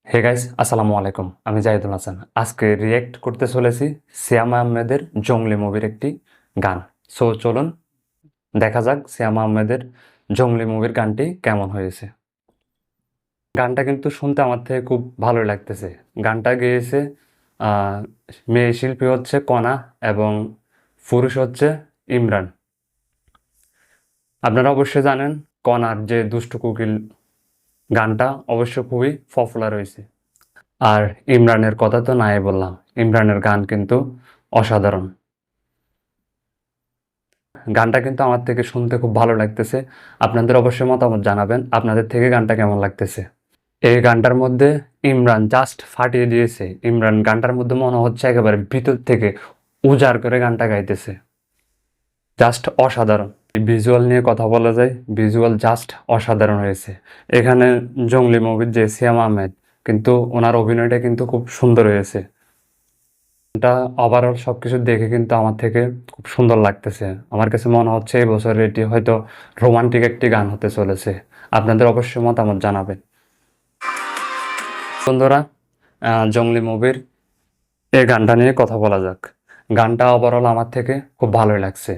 Hey guys, আসসালামু আলাইকুম। আমি জাহিদুল হাসান। আজকে রিয়েক্ট করতে চলেছি সিয়াম আহমেদের জংলি মুভির একটি গান। সো চলুন দেখা যাক সিয়াম আহমেদের জংলি মুভির গানটি কেমন হয়েছে। গানটা কিন্তু শুনতে আমার থেকে খুব ভালোই লাগতেছে। গানটা গেয়েছে আহ, মেয়ে শিল্পী হচ্ছে কণা এবং পুরুষ হচ্ছে ইমরান। আপনারা অবশ্যই জানেন কণার যে দুষ্টু কোকিল গানটা অবশ্য খুবই পপুলার হয়েছে। আর ইমরানের কথা তো নাই বললাম, ইমরানের গান কিন্তু অসাধারণ। গানটা কিন্তু আমার থেকে শুনতে খুব ভালো লাগতেছে। আপনাদের অবশ্যই মতামত জানাবেন আপনাদের থেকে গানটা কেমন লাগতেছে। এই গানটার মধ্যে ইমরান জাস্ট ফাটিয়ে দিয়েছে। ইমরান গানটার মধ্যে মনে হচ্ছে একেবারে ভিতর থেকে উজাড় করে গানটা গাইতেছে। জাস্ট অসাধারণ। ভিজুয়াল নিয়ে কথা বলা যায়, ভিজুয়াল জাস্ট অসাধারণ হয়েছে। এখানে জংলি মুভির যে সিয়াম আহমেদ, কিন্তু ওনার অভিনয়টা কিন্তু খুব সুন্দর হয়েছে। এটা ওভারঅল সবকিছু দেখে কিন্তু আমার থেকে খুব সুন্দর লাগতেছে। আমার কাছে মনে হচ্ছে এই বছর এটি হয়তো রোমান্টিক একটি গান হতে চলেছে। আপনাদের অবশ্যই মতামত জানাবেন। বন্ধুরা, জংলি মুভির এই গানটা নিয়ে কথা বলা যাক। গানটা ওভারঅল আমার থেকে খুব ভালোই লাগছে।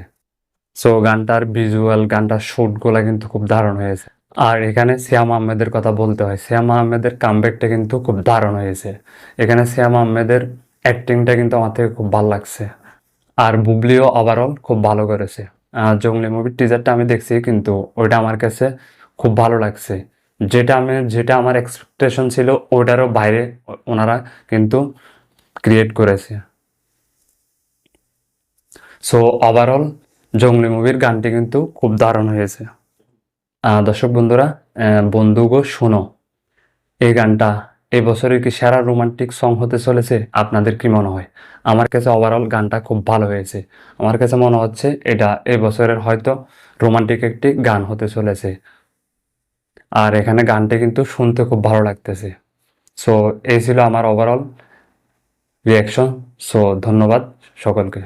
সো গানটার ভিজুয়াল, গানটার শ্যুটগুলো কিন্তু খুব দারুণ হয়েছে। আর এখানে সিয়াম আহমেদের কথা বলতে হয়। সিয়াম আহমেদের কামব্যাকটা কিন্তু খুব দারুণ হয়েছে। এখানে সিয়াম আহমেদের অ্যাক্টিংটা কিন্তু আমার থেকে খুব ভালো লাগছে। আর বুবলিও ওভারঅল খুব ভালো করেছে। জংলি মুভির টিজারটা আমি দেখছি, কিন্তু ওইটা আমার কাছে খুব ভালো লাগছে। যেটা আমার এক্সপেকটেশন ছিল ওটারও বাইরে ওনারা কিন্তু ক্রিয়েট করেছে। সো ওভারঅল জংলি মুভির গানটি কিন্তু খুব দারুণ হয়েছে। দর্শক বন্ধুরা, বন্ধু গো শোনো, এই গানটা এই বছরের কি সেরা রোমান্টিক সং হতে চলেছে? আপনাদের কি মনে হয়? আমার কাছে ওভারঅল গানটা খুব ভালো হয়েছে। আমার কাছে মনে হচ্ছে এটা এই বছরের হয়তো রোমান্টিক একটি গান হতে চলেছে। আর এখানে গানটি কিন্তু শুনতে খুব ভালো লাগতেছে। সো এই ছিল আমার ওভারঅল রিয়াকশন। সো ধন্যবাদ সকলকে।